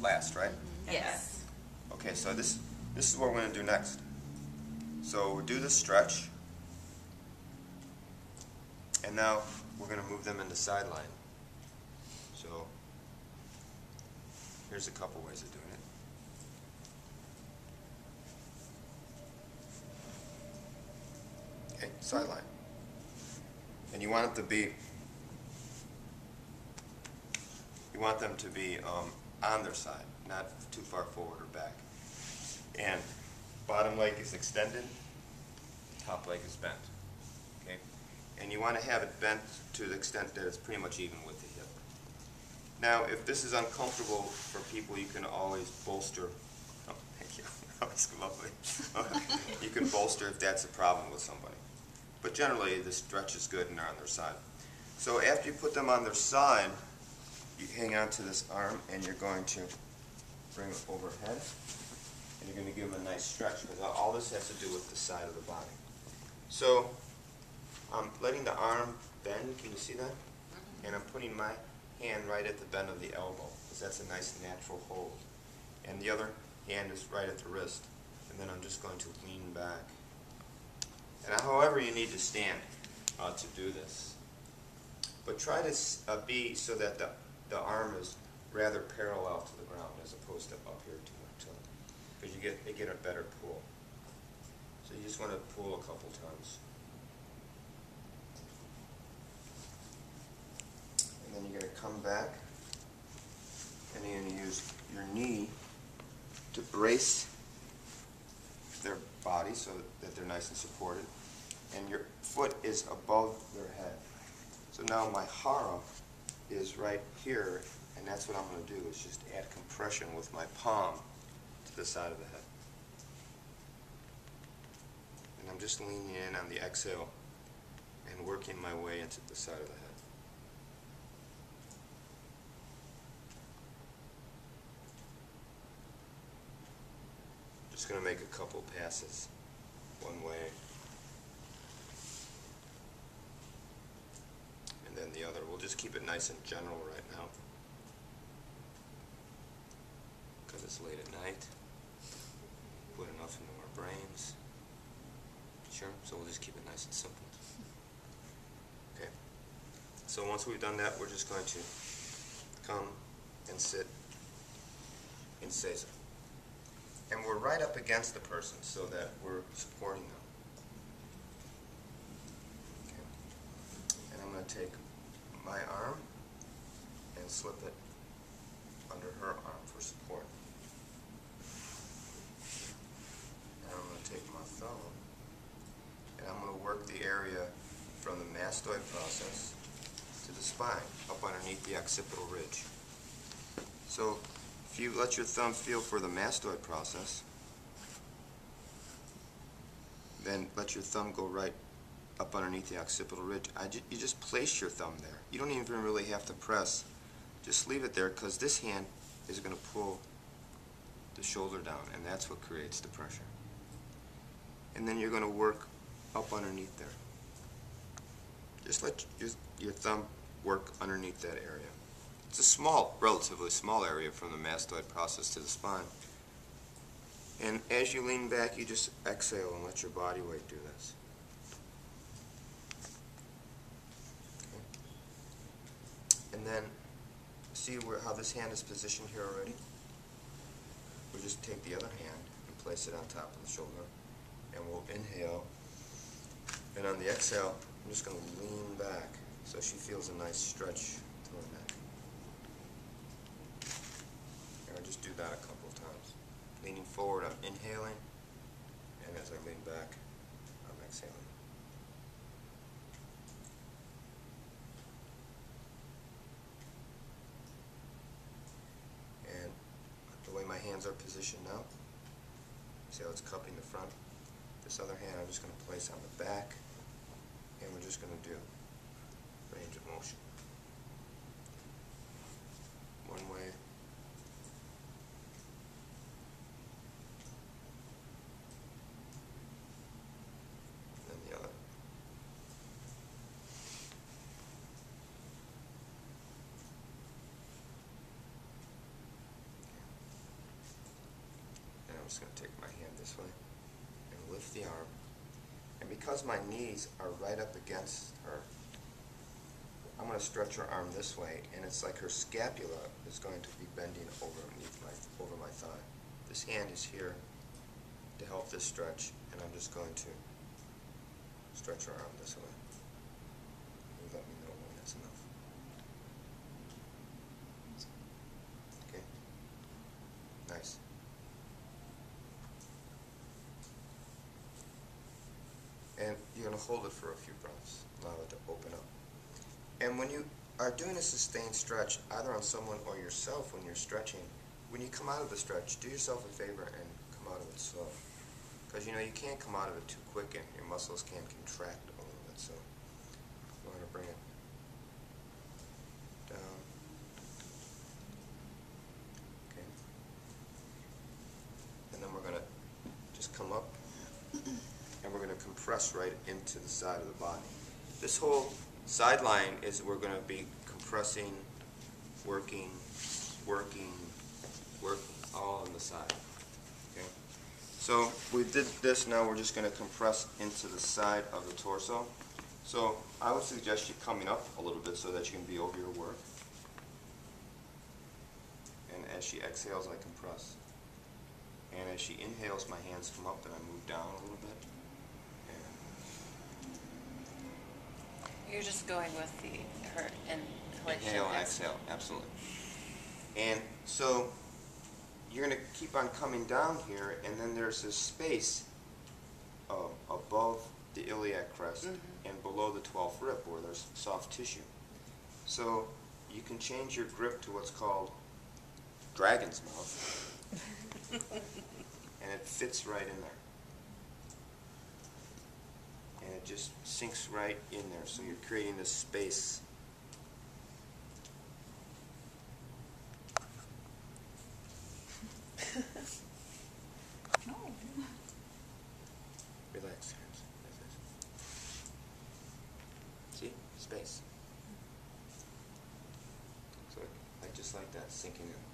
last, right? Yes. Okay, so this is what we're going to do next. So we'll do the stretch, and now we're going to move them into sideline. So here's a couple ways of doing it. Okay, sideline. And you want them to be on their side, not too far forward or back. And bottom leg is extended, top leg is bent. Okay? And you want to have it bent to the extent that it's pretty much even with the hip. Now, if this is uncomfortable for people, you can always bolster. Oh, thank you. That was lovely. You can bolster if that's a problem with somebody. But generally, the stretch is good and they're on their side. So after you put them on their side, you hang on to this arm and you're going to bring it overhead. And you're going to give them a nice stretch, because all this has to do with the side of the body. So I'm letting the arm bend. Can you see that? And I'm putting my hand right at the bend of the elbow, because that's a nice natural hold. And the other hand is right at the wrist. And then I'm just going to lean back. And however you need to stand to do this. But try to be so that the arm is rather parallel to the ground as opposed to up here too much. Because they get a better pull. So you just want to pull a couple times. And then you're going to come back and you're going to use your knee to brace their body so that they're nice and supported. And your foot is above their head. So now my hara is right here, and that's what I'm going to do, is just add compression with my palm to the side of the head. And I'm just leaning in on the exhale and working my way into the side of the head. Just going to make a couple passes one way and then the other. We'll just keep it nice and general right now, because it's late at night. Put enough into our brains. Sure? So we'll just keep it nice and simple. Okay. So once we've done that, we're just going to come and sit in seiza. And we're right up against the person so that we're supporting them. Okay. And I'm going to take my arm and slip it under her arm for support. And I'm going to take my thumb and I'm going to work the area from the mastoid process to the spine, up underneath the occipital ridge. So if you let your thumb feel for the mastoid process, then let your thumb go right up underneath the occipital ridge. You just place your thumb there. You don't even really have to press. Just leave it there, because this hand is going to pull the shoulder down, and that's what creates the pressure. And then you're going to work up underneath there. Just let your thumb work underneath that area. It's a small, relatively small area from the mastoid process to the spine. And as you lean back, you just exhale and let your body weight do this. Okay. And then, see how this hand is positioned here already? We'll just take the other hand and place it on top of the shoulder. And we'll inhale. And on the exhale, I'm just going to lean back so she feels a nice stretch to her neck. And I'll just do that a couple of times. Leaning forward, I'm inhaling, and as I lean back, I'm exhaling. And the way my hands are positioned now, see how it's cupping the front? This other hand I'm just going to place on the back, and we're just going to do range of motion. One way, then the other. just going to take my hand this way and lift the arm. And because my knees are right up against her, I'm going to stretch her arm this way, and it's like her scapula is going to be bending over my thigh. This hand is here to help this stretch, and I'm just going to stretch her arm this way. You let me know when that's enough. Okay? Nice. And you're going to hold it for a few breaths. Allow it to open up. And when you are doing a sustained stretch, either on someone or yourself when you're stretching, when you come out of the stretch, do yourself a favor and come out of it slow. Because you know you can't come out of it too quick and your muscles can contract a little bit. So you want to bring it down. Okay. And then we're going to just come up and we're going to compress right into the side of the body. This whole sideline is we're going to be compressing, working, all on the side. Okay. So we did this, now we're just going to compress into the side of the torso. So I would suggest you coming up a little bit so that you can be over your work. And as she exhales, I compress. And as she inhales, my hands come up and I move down a little bit. And you're just going with her inhale and exhale, absolutely. And so you're going to keep on coming down here, and then there's this space above the iliac crest and below the 12th rib where there's soft tissue. So you can change your grip to what's called dragon's mouth, and it fits right in there. And it just sinks right in there, so you're creating this space. No. Relax, hands. See? Space. So I just like that sinking in.